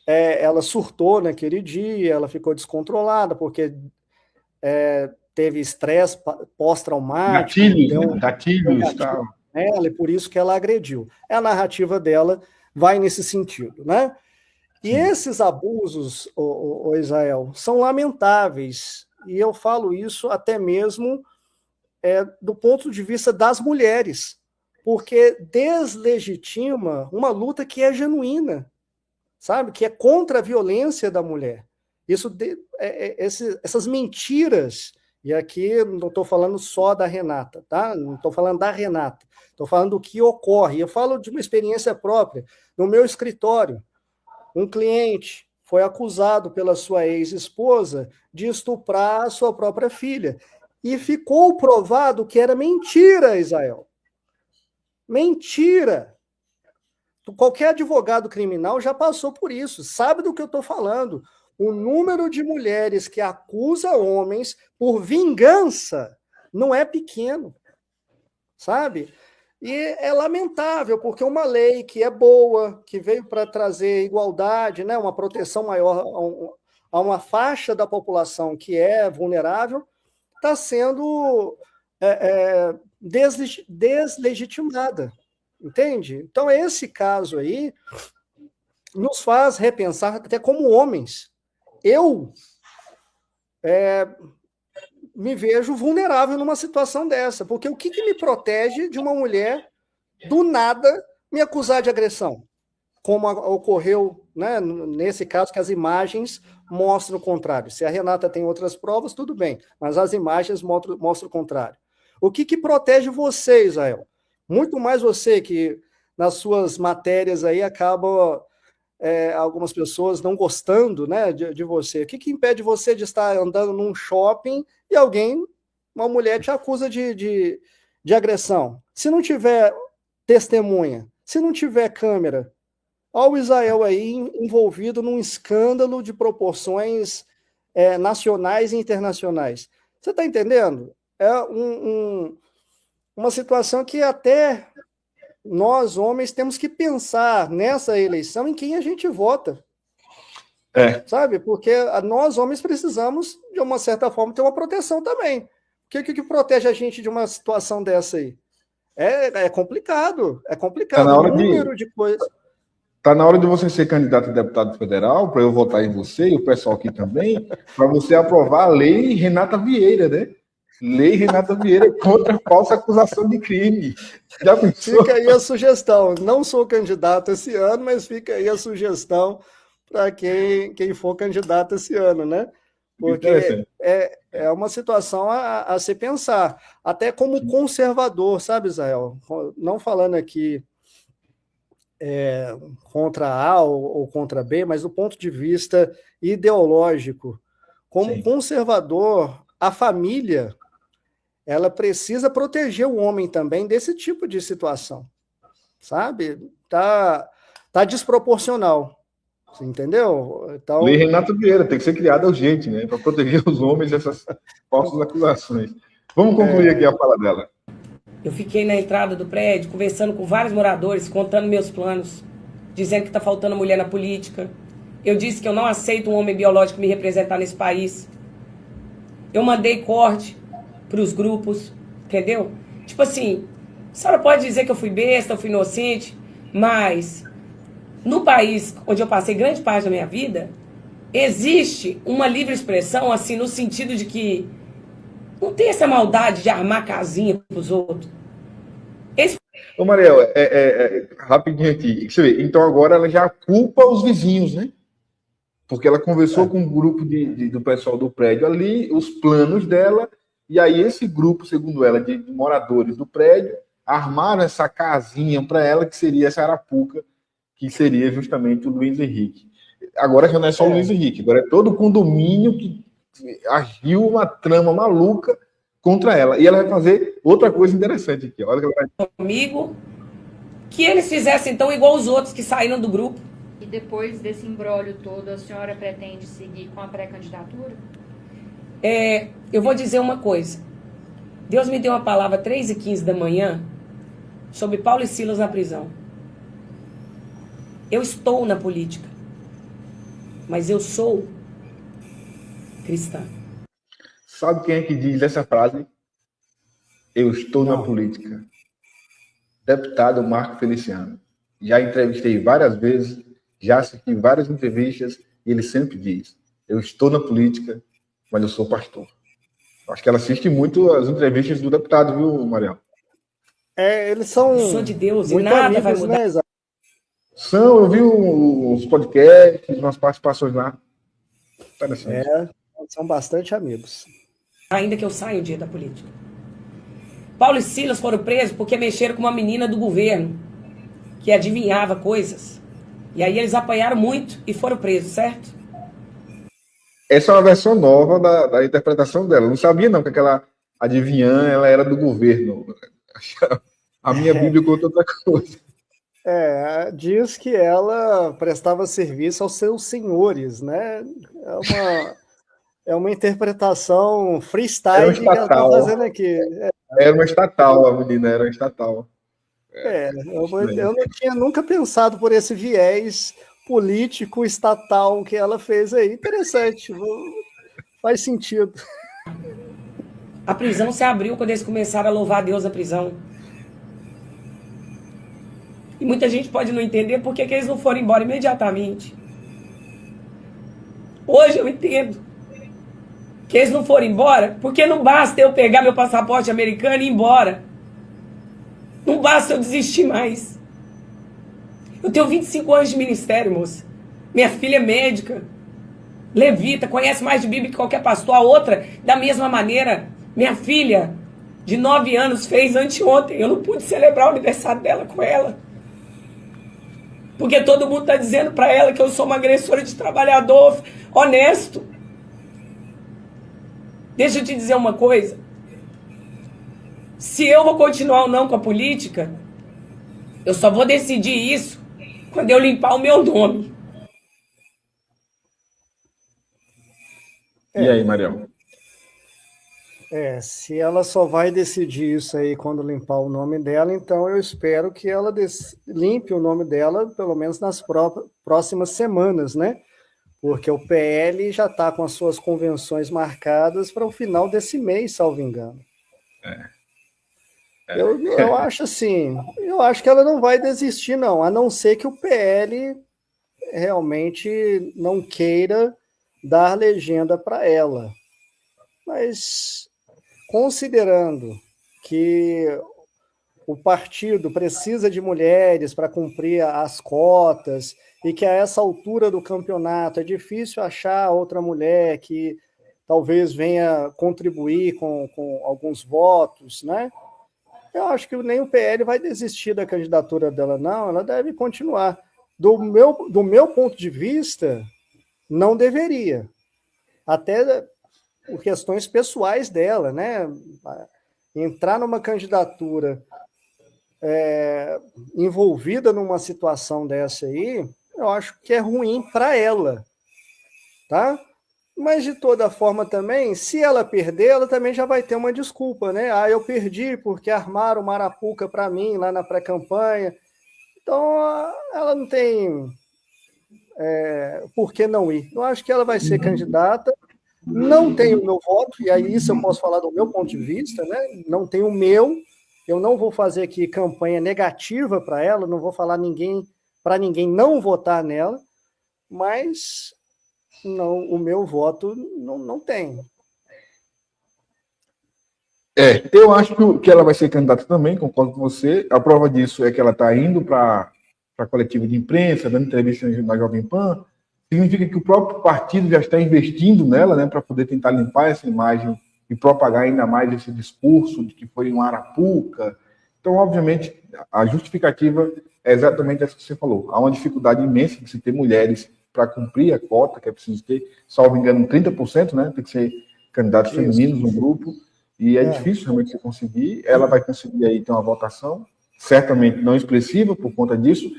ela surtou naquele dia, ela ficou descontrolada, porque teve estresse pós-traumático. Gatilhos e tal. Ela, e por isso que ela agrediu. A narrativa dela vai nesse sentido, né? E esses abusos, o Israel, são lamentáveis, e eu falo isso até mesmo do ponto de vista das mulheres, porque deslegitima uma luta que é genuína, sabe? Que é contra a violência da mulher. Essas mentiras, e aqui não estou falando só da Renata, tá? Não estou falando da Renata, estou falando do que ocorre. Eu falo de uma experiência própria. No meu escritório, um cliente foi acusado pela sua ex-esposa de estuprar a sua própria filha. E ficou provado que era mentira, Israel. Mentira! Qualquer advogado criminal já passou por isso, sabe do que eu estou falando. O número de mulheres que acusa homens por vingança não é pequeno, sabe? E é lamentável, porque uma lei que é boa, que veio para trazer igualdade, né, uma proteção maior a uma faixa da população que é vulnerável, está sendo deslegitimada, entende? Então, esse caso aí nos faz repensar até como homens. Eu me vejo vulnerável numa situação dessa, porque o que me protege de uma mulher, do nada, me acusar de agressão? Como ocorreu, né, nesse caso, que as imagens mostram o contrário. Se a Renata tem outras provas, tudo bem, mas as imagens mostram o contrário. O que protege você, Israel? Muito mais você, que nas suas matérias aí acaba algumas pessoas não gostando, né, de você. O que impede você de estar andando num shopping e uma mulher te acusa de agressão? Se não tiver testemunha, se não tiver câmera, olha o Israel aí envolvido num escândalo de proporções nacionais e internacionais. Você está entendendo? É uma situação que até nós, homens, temos que pensar nessa eleição em quem a gente vota. Sabe? Porque nós, homens, precisamos, de uma certa forma, ter uma proteção também. O que protege a gente de uma situação dessa aí? É complicado. É complicado. Tá Tá na hora de você ser candidato a deputado federal, para eu votar em você e o pessoal aqui também, para você aprovar a lei Renata Vieira, né? Lei Renata Vieira contra a falsa acusação de crime. Já pensou? Fica aí a sugestão. Não sou candidato esse ano, mas fica aí a sugestão para quem for candidato esse ano, né? Porque é uma situação a se pensar. Até como conservador, sabe, Israel? Não falando aqui contra A ou contra B, mas do ponto de vista ideológico. Como conservador, a família ela precisa proteger o homem também desse tipo de situação, sabe? Tá desproporcional, você entendeu? Então, Lei Renato Vieira tem que ser criada urgente, né? Para proteger os homens dessas falsas acusações. Vamos concluir aqui a fala dela. Eu fiquei na entrada do prédio, conversando com vários moradores, contando meus planos, dizendo que está faltando mulher na política. Eu disse que eu não aceito um homem biológico me representar nesse país. Eu mandei corte para os grupos, entendeu? Tipo assim, a senhora pode dizer que eu fui besta, eu fui inocente, mas no país onde eu passei grande parte da minha vida, existe uma livre expressão, assim, no sentido de que não tem essa maldade de armar casinha para os outros. Ô, Mariel, rapidinho aqui. Você vê, então agora ela já culpa os vizinhos, né? Porque ela conversou com um grupo do pessoal do prédio ali, os planos dela, e aí esse grupo, segundo ela, de moradores do prédio, armaram essa casinha para ela, que seria essa arapuca, que seria justamente o Luiz Henrique. Agora já não é só o Luiz Henrique, agora é todo o condomínio que agiu uma trama maluca contra ela. E ela vai fazer outra coisa interessante aqui. Olha que ela vai... Comigo, que eles fizessem então igual os outros que saíram do grupo. E depois desse imbróglio todo, a senhora pretende seguir com a pré-candidatura? Eu vou dizer uma coisa. Deus me deu uma palavra 3h15 da manhã sobre Paulo e Silas na prisão. Eu estou na política, mas eu sou cristã. Sabe quem é que diz essa frase? Eu estou na política. Deputado Marco Feliciano. Já entrevistei várias vezes, já assisti várias entrevistas, e ele sempre diz, eu estou na política, mas eu sou pastor. Acho que ela assiste muito as entrevistas do deputado, viu, Mariel? Eles são... Eu sou de Deus e nada amigos, vai mudar. Né, eu vi uns podcasts, umas participações lá. Interessante. São bastante amigos. Ainda que eu saia um dia da política. Paulo e Silas foram presos porque mexeram com uma menina do governo, que adivinhava coisas. E aí eles apanharam muito e foram presos, certo? Essa é uma versão nova da interpretação dela. Eu não sabia, não, que aquela adivinhã ela era do governo. A minha Bíblia conta outra coisa. Diz que ela prestava serviço aos seus senhores, né? É uma interpretação freestyle que ela está fazendo aqui. Era uma estatal, a menina, era uma estatal. Eu não tinha nunca pensado por esse viés político estatal que ela fez aí. Interessante, faz sentido. A prisão se abriu quando eles começaram a louvar a Deus na prisão. E muita gente pode não entender por que eles não foram embora imediatamente. Hoje eu entendo que eles não foram embora porque não basta eu pegar meu passaporte americano e ir embora. Não basta eu desistir mais. Eu tenho 25 anos de ministério, moça. Minha filha é médica, levita, conhece mais de Bíblia que qualquer pastor. A outra, da mesma maneira, minha filha, de 9 anos, fez anteontem. Eu não pude celebrar o aniversário dela com ela. Porque todo mundo está dizendo para ela que eu sou uma agressora de trabalhador honesto. Deixa eu te dizer uma coisa. Se eu vou continuar ou não com a política, eu só vou decidir isso quando eu limpar o meu nome. E aí, Mariel? Se ela só vai decidir isso aí quando limpar o nome dela, então eu espero que ela limpe o nome dela, pelo menos nas próximas semanas, né? Porque o PL já está com as suas convenções marcadas para o final desse mês, salvo engano. Eu acho assim, eu acho que ela não vai desistir, não, a não ser que o PL realmente não queira dar legenda para ela. Mas, considerando que o partido precisa de mulheres para cumprir as cotas e que a essa altura do campeonato é difícil achar outra mulher que talvez venha contribuir com alguns votos, né? Eu acho que nem o PL vai desistir da candidatura dela, não. Ela deve continuar. Do meu ponto de vista, não deveria. Até por questões pessoais dela, né? Entrar numa candidatura envolvida numa situação dessa aí, eu acho que é ruim para ela, tá? Mas, de toda forma, também, se ela perder, ela também já vai ter uma desculpa, né? Ah, eu perdi porque armaram uma arapuca para mim lá na pré-campanha. Então, ela não tem por que não ir. Eu acho que ela vai ser candidata, não tem o meu voto, e aí isso eu posso falar do meu ponto de vista, né? Não tem o meu, eu não vou fazer aqui campanha negativa para ela, não vou falar para ninguém não votar nela, mas... não, o meu voto não tem. Eu acho que ela vai ser candidata também, concordo com você. A prova disso é que ela está indo para a coletiva de imprensa, dando entrevista na Jovem Pan. Significa que o próprio partido já está investindo nela, né, para poder tentar limpar essa imagem e propagar ainda mais esse discurso de que foi uma arapuca. Então, obviamente, a justificativa é exatamente essa que você falou. Há uma dificuldade imensa de se ter mulheres para cumprir a cota, que é preciso ter, salvo engano, 30%, né? Tem que ser candidatos femininos no grupo, e é difícil realmente você conseguir. Ela vai conseguir aí ter uma votação, certamente não expressiva por conta disso,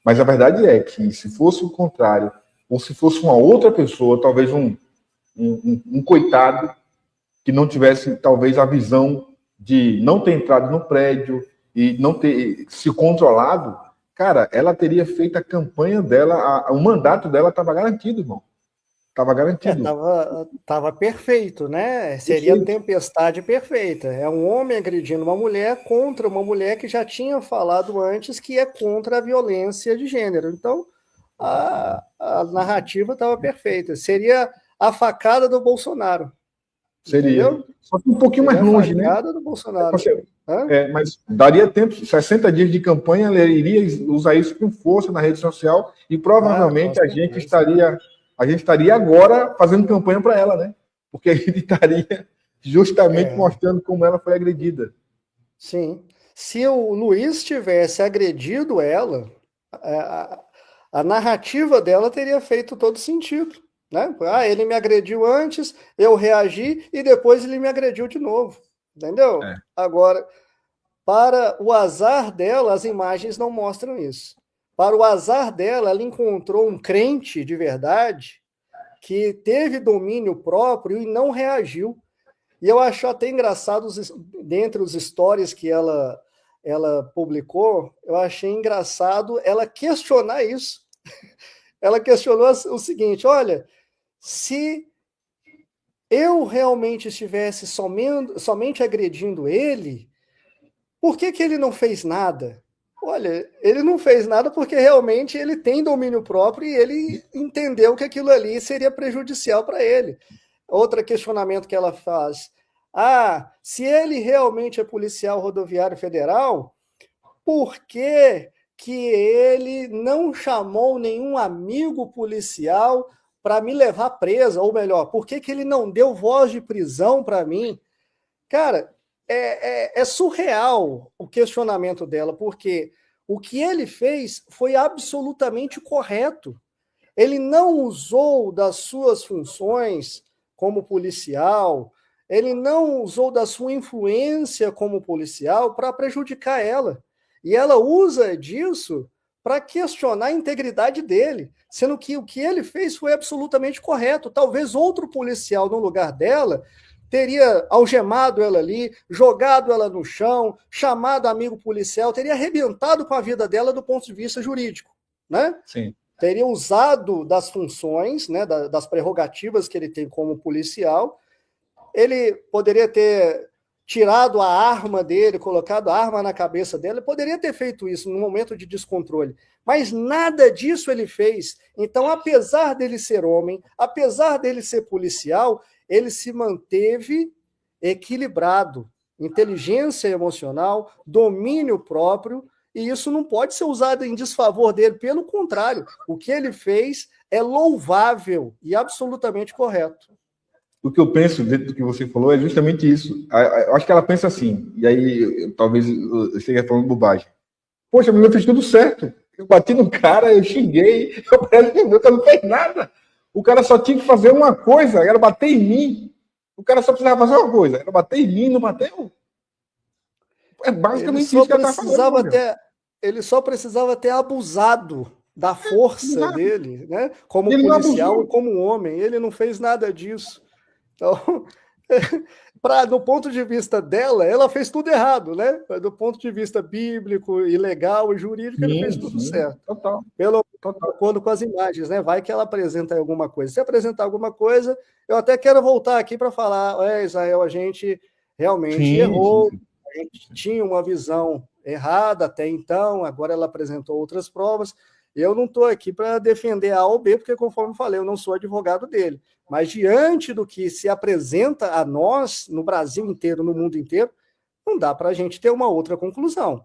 mas a verdade é que se fosse o contrário, ou se fosse uma outra pessoa, talvez um coitado, que não tivesse talvez a visão de não ter entrado no prédio e não ter se controlado, cara, ela teria feito a campanha dela, o mandato dela estava garantido, irmão. Estava garantido. Tava perfeito, né? Seria a tempestade perfeita. É um homem agredindo uma mulher contra uma mulher que já tinha falado antes que é contra a violência de gênero. Então, a narrativa estava perfeita. Seria a facada do Bolsonaro. Seria. Entendeu? Só que um pouquinho mais longe, né? A facada do Bolsonaro. Mas daria tempo, 60 dias de campanha, ele iria usar isso com força na rede social e provavelmente a gente estaria agora fazendo campanha para ela, né? Porque a gente estaria justamente mostrando como ela foi agredida. Sim. Se o Luiz tivesse agredido ela, a narrativa dela teria feito todo sentido. Né? Ele me agrediu antes, eu reagi e depois ele me agrediu de novo. Entendeu? Agora, para o azar dela, as imagens não mostram isso. Para o azar dela, ela encontrou um crente de verdade que teve domínio próprio e não reagiu. E eu acho até engraçado, dentre os stories que ela publicou, eu achei engraçado ela questionar isso. Ela questionou o seguinte, olha, se eu realmente estivesse somente agredindo ele, por que ele não fez nada? Olha, ele não fez nada porque realmente ele tem domínio próprio e ele entendeu que aquilo ali seria prejudicial para ele. Outro questionamento que ela faz. Se ele realmente é policial rodoviário federal, por que ele não chamou nenhum amigo policial para me levar presa? Ou melhor, por que ele não deu voz de prisão para mim? Cara, é surreal o questionamento dela, porque o que ele fez foi absolutamente correto. Ele não usou das suas funções como policial, ele não usou da sua influência como policial para prejudicar ela. E ela usa disso para questionar a integridade dele, sendo que o que ele fez foi absolutamente correto. Talvez outro policial no lugar dela teria algemado ela ali, jogado ela no chão, chamado amigo policial, teria arrebentado com a vida dela do ponto de vista jurídico, né? Sim. Teria usado das funções, né, das prerrogativas que ele tem como policial. Ele poderia ter tirado a arma dele, colocado a arma na cabeça dela, ele poderia ter feito isso num momento de descontrole, mas nada disso ele fez. Então, apesar dele ser homem, apesar dele ser policial, ele se manteve equilibrado, inteligência emocional, domínio próprio, e isso não pode ser usado em desfavor dele, pelo contrário, o que ele fez é louvável e absolutamente correto. O que eu penso dentro do que você falou é justamente isso. Eu acho que ela pensa assim, e aí talvez eu esteja falando bobagem. Poxa, mas eu fiz tudo certo. Eu bati no cara, eu xinguei, eu parece que o cara não fez nada. O cara só tinha que fazer uma coisa, era bater em mim. O cara só precisava fazer uma coisa, era bater em mim, não bateu. É basicamente isso que ela está falando. Ele só precisava ter abusado da força dele, né? Como policial e como homem. Ele não fez nada disso. Então, do ponto de vista dela, ela fez tudo errado, né? Do ponto de vista bíblico e legal e jurídico, ele fez tudo certo. Total. De acordo com as imagens, né? Vai que ela apresenta alguma coisa. Se apresentar alguma coisa, eu até quero voltar aqui para falar, Israel, a gente realmente errou, a gente tinha uma visão errada até então, agora ela apresentou outras provas. Eu não estou aqui para defender A ou B, porque, conforme falei, eu não sou advogado dele. Mas, diante do que se apresenta a nós, no Brasil inteiro, no mundo inteiro, não dá para a gente ter uma outra conclusão.